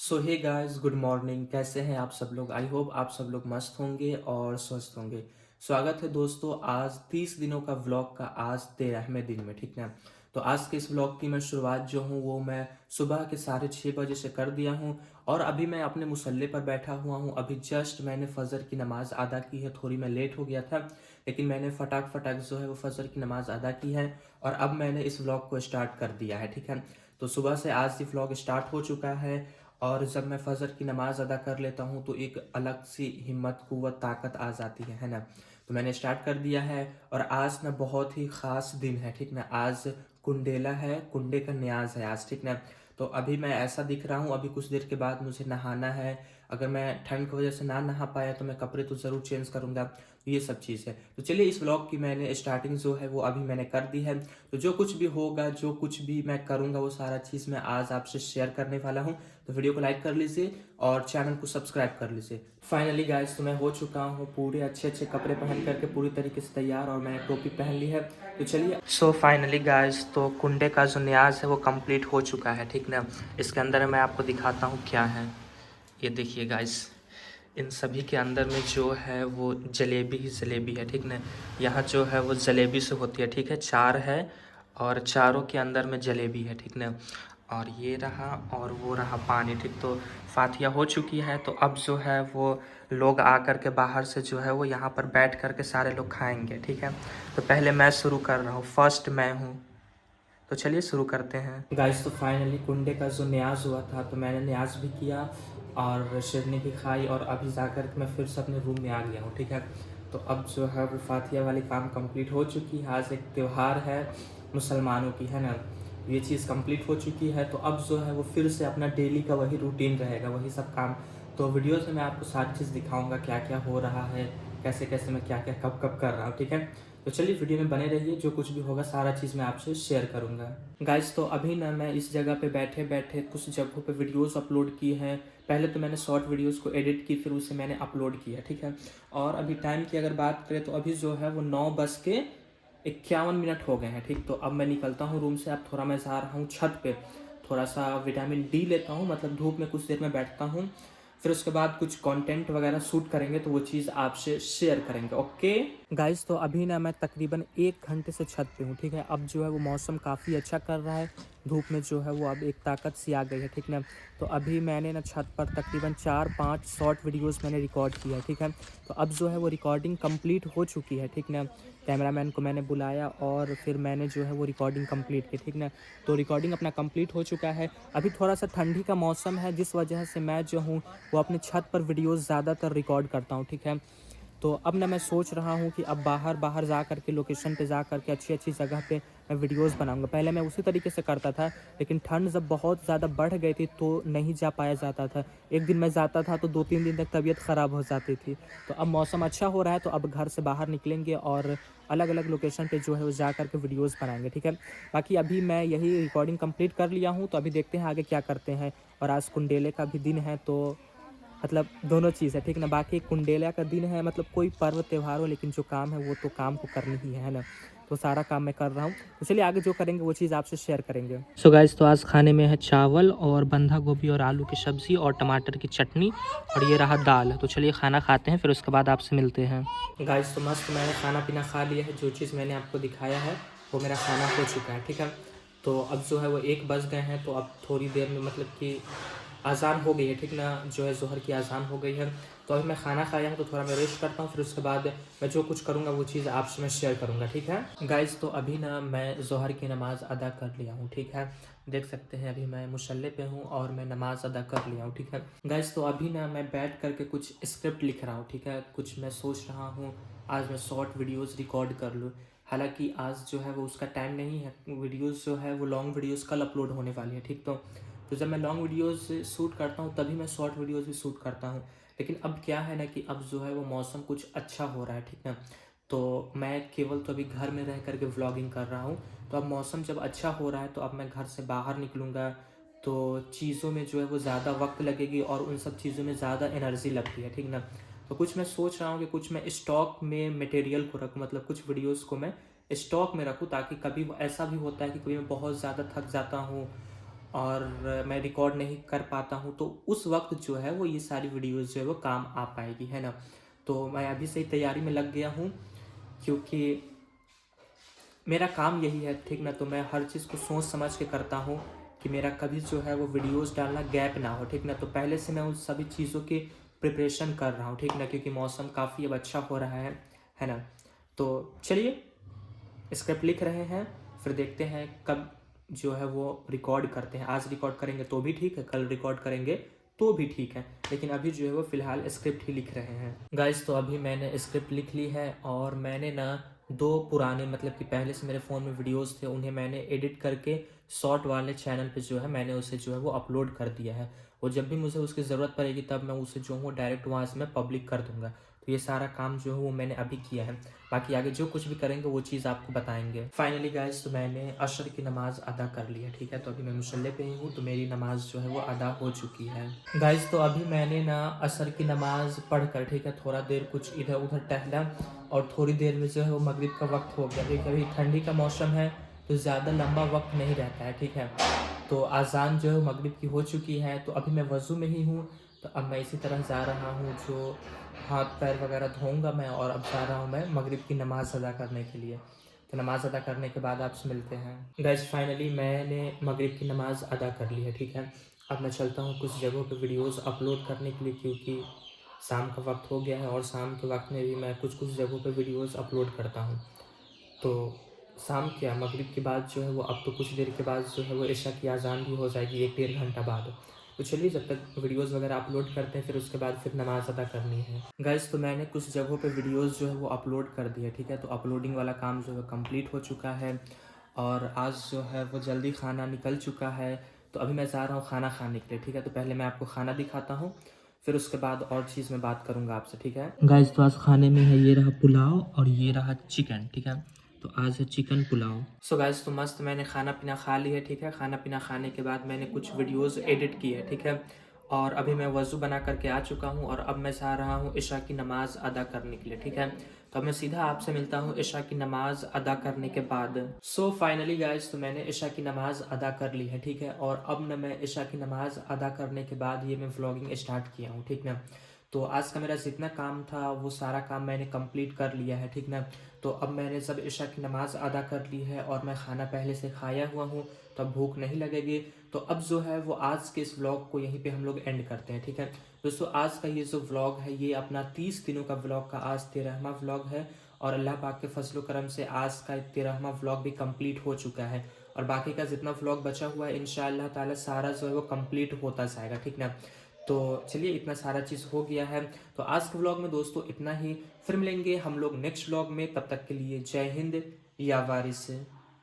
सो hey guys, good morning. कैसे हैं आप सब लोग? आई होप आप सब लोग मस्त होंगे और स्वस्थ होंगे। स्वागत है दोस्तों आज 30 दिनों का व्लॉग का आज 13वें दिन में। ठीक है, तो आज के इस व्लॉग की मैं शुरुआत जो हूँ वो मैं सुबह के 6:30 बजे से कर दिया हूँ। और अभी मैं अपने मुसल्ले पर बैठा हुआ हूँ। अभी जस्ट मैंने फ़जर की नमाज़ अदा की है। थोड़ी मैं लेट हो गया था, लेकिन मैंने फटाक फटाक जो है वो फ़जर की नमाज़ अदा की है। और अब मैंने इस व्लॉग को स्टार्ट कर दिया है। ठीक है, तो सुबह से आज ये व्लॉग स्टार्ट हो चुका है। और जब मैं फ़जर की नमाज़ अदा कर लेता हूँ तो एक अलग सी हिम्मत, क़ुव्वत, ताकत आ जाती है ना? तो मैंने स्टार्ट कर दिया है। और आज ना बहुत ही ख़ास दिन है, ठीक ना? आज कुंडेला है, कुंडे का न्याज़ है आज, ठीक ना? तो अभी मैं ऐसा दिख रहा हूँ, अभी कुछ देर के बाद मुझे नहाना है। अगर मैं ठंड की वजह से ना नहा पाया तो मैं कपड़े तो ज़रूर चेंज करूँगा। तो ये सब चीज़ है। तो चलिए, इस व्लॉग की मैंने स्टार्टिंग जो है वो अभी मैंने कर दी है। तो जो कुछ भी होगा, जो कुछ भी मैं करूँगा वो सारा चीज़ मैं आज आपसे शेयर करने वाला हूँ। तो वीडियो को लाइक कर लीजिए और चैनल को सब्सक्राइब कर लीजिए। फाइनली गाइस, तो मैं हो चुका हूँ पूरे अच्छे अच्छे कपड़े पहन करके पूरी तरीके से तैयार, और मैंने टोपी पहन ली है। तो चलिए, सो फाइनली गाइस, तो कुंडे का जो न्याज है वो कंप्लीट हो चुका है, ठीक ना? इसके अंदर मैं आपको दिखाता हूँ क्या है। ये देखिए गाइस, इन सभी के अंदर में जो है वो जलेबी ही जलेबी है, ठीक ना? यहाँ जो है वो जलेबी से होती है, ठीक है? चार है और चारों के अंदर में जलेबी है, ठीक ना? और ये रहा और वो रहा पानी, ठीक। तो फातिया हो चुकी है, तो अब जो है वो लोग आ कर के बाहर से जो है वो यहाँ पर बैठ कर के सारे लोग खाएंगे, ठीक है? तो पहले मैं शुरू कर रहा हूँ, फर्स्ट मैं हूँ। तो चलिए शुरू करते हैं गाइस। तो फाइनली कुंडे का जो न्याज हुआ था तो मैंने न्याज भी किया और शिरनी भी खाई, और अभी जाकर के मैं फिर से अपने रूम में आ गया हूँ, ठीक है? तो अब जो है वो फातिया वाली काम कंप्लीट हो चुकी है। आज एक त्यौहार है मुसलमानों की, है ना? ये चीज़ कंप्लीट हो चुकी है। तो अब जो है वो फिर से अपना डेली का वही रूटीन रहेगा, वही सब काम। तो वीडियोज़ में मैं आपको सारी चीज़ दिखाऊंगा, क्या क्या हो रहा है, कैसे कैसे मैं क्या क्या कब कब कर रहा हूँ, ठीक है? तो चलिए वीडियो में बने रहिए, जो कुछ भी होगा सारा चीज़ मैं आपसे शेयर करूँगा। गाइस, तो अभी ना मैं इस जगह पे बैठे बैठे कुछ जगहों पे वीडियोस अपलोड की हैं। पहले तो मैंने शॉर्ट वीडियोस को एडिट की, फिर उसे मैंने अपलोड किया, ठीक है? और अभी टाइम की अगर बात करें तो अभी जो है वो 9:51 हो गए हैं, ठीक। तो अब मैं निकलता हूँ रूम से। अब थोड़ा मैं जा रहा हूँ छत पे, थोड़ा सा विटामिन डी लेता हूँ, मतलब धूप में कुछ देर में बैठता हूँ। फिर उसके बाद कुछ कंटेंट वगैरह शूट करेंगे, तो वो चीज़ आपसे शेयर करेंगे, ओके गाइस? तो अभी ना मैं तकरीबन 1 घंटे से छत पे हूँ, ठीक है? अब जो है वो मौसम काफ़ी अच्छा कर रहा है। धूप में जो है वो अब एक ताकत सी आ गई है, ठीक ना? तो अभी मैंने ना छत पर तकरीबन 4-5 शॉर्ट वीडियोस मैंने रिकॉर्ड किया है, ठीक है? तो अब जो है वो रिकॉर्डिंग कंप्लीट हो चुकी है, ठीक ना? कैमरामैन को मैंने बुलाया और फिर मैंने जो है वो रिकॉर्डिंग कंप्लीट की, ठीक ना? तो रिकॉर्डिंग अपना कंप्लीट हो चुका है। अभी थोड़ा सा ठंडी का मौसम है, जिस वजह से मैं जो हूँ वो अपने छत पर वीडियोज़ ज़्यादातर रिकॉर्ड करता हूँ, ठीक है? तो अब ना मैं सोच रहा हूँ कि अब बाहर बाहर जा कर के, लोकेशन पे जा कर के, अच्छी अच्छी जगह पे मैं वीडियोज़ बनाऊँगा। पहले मैं उसी तरीके से करता था, लेकिन ठंड जब बहुत ज़्यादा बढ़ गई थी तो नहीं जा पाया जाता था। एक दिन मैं जाता था तो 2-3 दिन तक तबीयत ख़राब हो जाती थी। तो अब मौसम अच्छा हो रहा है, तो अब घर से बाहर निकलेंगे और अलग-अलग लोकेशन पे जो है वो जा कर के वीडियोज़ बनाएँगे, ठीक है? बाकी अभी मैं यही रिकॉर्डिंग कंप्लीट कर लिया हूँ, तो अभी देखते हैं आगे क्या करते हैं। और आज कुंडेले का भी दिन है, तो मतलब दोनों चीज़ है, ठीक ना? बाकी कुंडेला का दिन है, मतलब कोई पर्व त्योहार हो, लेकिन जो काम है वो तो काम को करनी ही है ना? तो सारा काम मैं कर रहा हूँ। तो चलिए आगे जो करेंगे वो चीज़ आपसे शेयर करेंगे। सो गाइस, तो आज खाने में है चावल और बंधा गोभी और आलू की सब्ज़ी और टमाटर की चटनी, और ये रहा दाल। तो चलिए खाना खाते हैं, फिर उसके बाद आपसे मिलते हैं। गाइस, तो मस्त मैंने खाना पीना खा लिया है। जो चीज़ मैंने आपको दिखाया है वो मेरा खाना हो चुका है, ठीक है? तो अब जो है वो 1 बज गए हैं, तो अब थोड़ी देर में मतलब कि अज़ान हो गई है, ठीक ना? जो है ज़ोहर की अज़ान हो गई है। तो अभी मैं खाना खाया हूँ, तो थोड़ा मैं रेस्ट करता हूँ, फिर उसके बाद मैं जो कुछ करूँगा वो चीज़ आपसे मैं शेयर करूँगा, ठीक है? गाइस, तो अभी ना मैं ज़ोहर की नमाज़ अदा कर लिया हूँ, ठीक है? देख सकते हैं अभी मैं मुसल्ले पे हूँ और मैं नमाज़ अदा कर लिया हूँ, ठीक है? गाइस, तो अभी ना मैं बैठ कर के कुछ स्क्रिप्ट लिख रहा हूँ, ठीक है? कुछ मैं सोच रहा हूँ आज मैं शॉर्ट वीडियोज़ रिकॉर्ड कर लूँ। हालाँकि आज जो है वो उसका टाइम नहीं है, वीडियोज़ जो है वो लॉन्ग वीडियोज़ कल अपलोड होने वाली है, ठीक? तो जब मैं लॉन्ग वीडियोज़ शूट करता हूँ तभी मैं शॉर्ट वीडियोज़ भी शूट करता हूँ। लेकिन अब क्या है ना कि अब जो है वो मौसम कुछ अच्छा हो रहा है, ठीक ना? तो मैं केवल तो अभी घर में रह कर के व्लॉगिंग कर रहा हूँ। तो अब मौसम जब अच्छा हो रहा है तो अब मैं घर से बाहर निकलूँगा, तो चीज़ों में जो है वो ज़्यादा वक़्त लगेगी और उन सब चीज़ों में ज़्यादा एनर्जी लगती है, ठीक ना? तो कुछ मैं सोच रहा हूँ कि कुछ मैं स्टॉक में मटेरियल को रखूँ, मतलब कुछ वीडियोज़ को मैं स्टॉक में रखूँ, ताकि कभी ऐसा भी होता है कि कभी मैं बहुत ज़्यादा थक जाता हूँ और मैं रिकॉर्ड नहीं कर पाता हूँ, तो उस वक्त जो है वो ये सारी वीडियोज़ जो है वो काम आ पाएगी, है ना। तो मैं अभी से ही तैयारी में लग गया हूँ, क्योंकि मेरा काम यही है, ठीक ना। तो मैं हर चीज़ को सोच समझ के करता हूँ कि मेरा कभी जो है वो वीडियोस डालना गैप ना हो, ठीक ना। तो पहले से मैं उन सभी चीज़ों की प्रिपरेशन कर रहा हूँ, ठीक ना, क्योंकि मौसम काफ़ी अब अच्छा हो रहा है ना। तो चलिए स्क्रिप्ट लिख रहे हैं, फिर देखते हैं कब जो है वो रिकॉर्ड करते हैं। आज रिकॉर्ड करेंगे तो भी ठीक है, कल रिकॉर्ड करेंगे तो भी ठीक है, लेकिन अभी जो है वो फ़िलहाल स्क्रिप्ट ही लिख रहे हैं गाइस। तो अभी मैंने स्क्रिप्ट लिख ली है, और मैंने ना दो पुराने, मतलब कि पहले से मेरे फ़ोन में वीडियोस थे, उन्हें मैंने एडिट करके शॉर्ट वाले चैनल पे जो है मैंने उसे जो है वो अपलोड कर दिया है। और जब भी मुझे उसकी ज़रूरत पड़ेगी तब मैं उसे जो हूँ डायरेक्ट वहाँ से मैं पब्लिक कर दूँगा। तो ये सारा काम जो है वो मैंने अभी किया है, बाकी आगे जो कुछ भी करेंगे वो चीज़ आपको बताएंगे। फाइनली गाइस, तो मैंने अशर की नमाज़ अदा कर ली है, ठीक है। तो अभी मैं मुसल्ले पे ही हूँ, तो मेरी नमाज़ जो है वो अदा हो चुकी है गाइस। तो अभी मैंने ना असर की नमाज़ पढ़ कर, ठीक है, थोड़ा देर कुछ इधर उधर टहला, और थोड़ी देर में जो है वो मगरिब का वक्त हो गया, ठीक है। अभी ठंडी का मौसम है तो ज़्यादा लंबा वक्त नहीं रहता है, ठीक है। तो अज़ान जो है मगरिब की हो चुकी है, तो अभी मैं वज़ू में ही हूँ। तो अब मैं इसी तरह जा रहा हूँ, जो हाथ पैर वगैरह धोऊंगा मैं, और अब जा रहा हूँ मैं मगरिब की नमाज़ अदा करने के लिए। तो नमाज़ अदा करने के बाद आपसे मिलते हैं गाइस। फाइनली मैंने मगरिब की नमाज़ अदा कर ली है, ठीक है। अब मैं चलता हूँ कुछ जगहों पे वीडियोस अपलोड करने के लिए, क्योंकि शाम का वक्त हो गया है, और शाम के वक्त में भी मैं कुछ कुछ जगहों पे वीडियोस अपलोड करता हूँ। तो शाम क्या, मगरिब के बाद जो है वो, अब तो कुछ देर के बाद जो है वो इशा की अज़ान भी हो जाएगी, 1-1.5 घंटा बाद। तो चलिए जब तक वीडियोस वगैरह अपलोड करते हैं, फिर उसके बाद फिर नमाज़ अदा करनी है गाइस। तो मैंने कुछ जगहों पे वीडियोस जो है वो अपलोड कर दिया, ठीक है। तो अपलोडिंग वाला काम जो है कंप्लीट हो चुका है, और आज जो है वो जल्दी खाना निकल चुका है। तो अभी मैं जा रहा हूँ खाना खाने के लिए, ठीक है। तो पहले मैं आपको खाना दिखाता हूँ, फिर उसके बाद और चीज़ में बात करूँगा आपसे, ठीक है गाइस। तो आज खाने में है, ये रहा पुलाव और ये रहा चिकन, ठीक है। तो आज है चिकन पुलाव। सो गाइस, तो मस्त मैंने खाना पीना खा लिया है, ठीक है। खाना पीना खाने के बाद मैंने कुछ वीडियोस एडिट की है, ठीक है। और अभी मैं वज़ू बना करके आ चुका हूँ, और अब मैं जा रहा हूँ इशा की नमाज़ अदा करने के लिए, ठीक है। तो अब मैं सीधा आपसे मिलता हूँ इशा की नमाज़ अदा करने के बाद। सो फाइनली गाइस, तो मैंने इशा की नमाज़ अदा कर ली है, ठीक है। और अब ना मैं इशा की नमाज़ अदा करने के बाद ये मैं व्लॉगिंग स्टार्ट किया हूँ, ठीक ना। तो आज का मेरा जितना काम था वो सारा काम मैंने कंप्लीट कर लिया है, ठीक ना। तो अब मैंने जब इशा की नमाज़ अदा कर ली है, और मैं खाना पहले से खाया हुआ हूँ, तो अब भूख नहीं लगेगी। तो अब जो है वो आज के इस व्लॉग को यहीं पे हम लोग एंड करते हैं, ठीक है दोस्तों। आज का ये जो व्लॉग है, ये अपना 30 दिनों का व्लॉग का आज 13वां व्लॉग है, और अल्लाह पाक के फजलो करम से आज का 13वां व्लॉग भी कंप्लीट हो चुका है। और बाकी का जितना व्लॉग बचा हुआ है इंशाअल्लाह ताला सारा जो है वो कंप्लीट होता जाएगा, ठीक ना। तो चलिए इतना सारा चीज़ हो गया है। तो आज के व्लॉग में दोस्तों इतना ही, फिर मिलेंगे हम लोग नेक्स्ट व्लॉग में। तब तक के लिए जय हिंद या वारिस।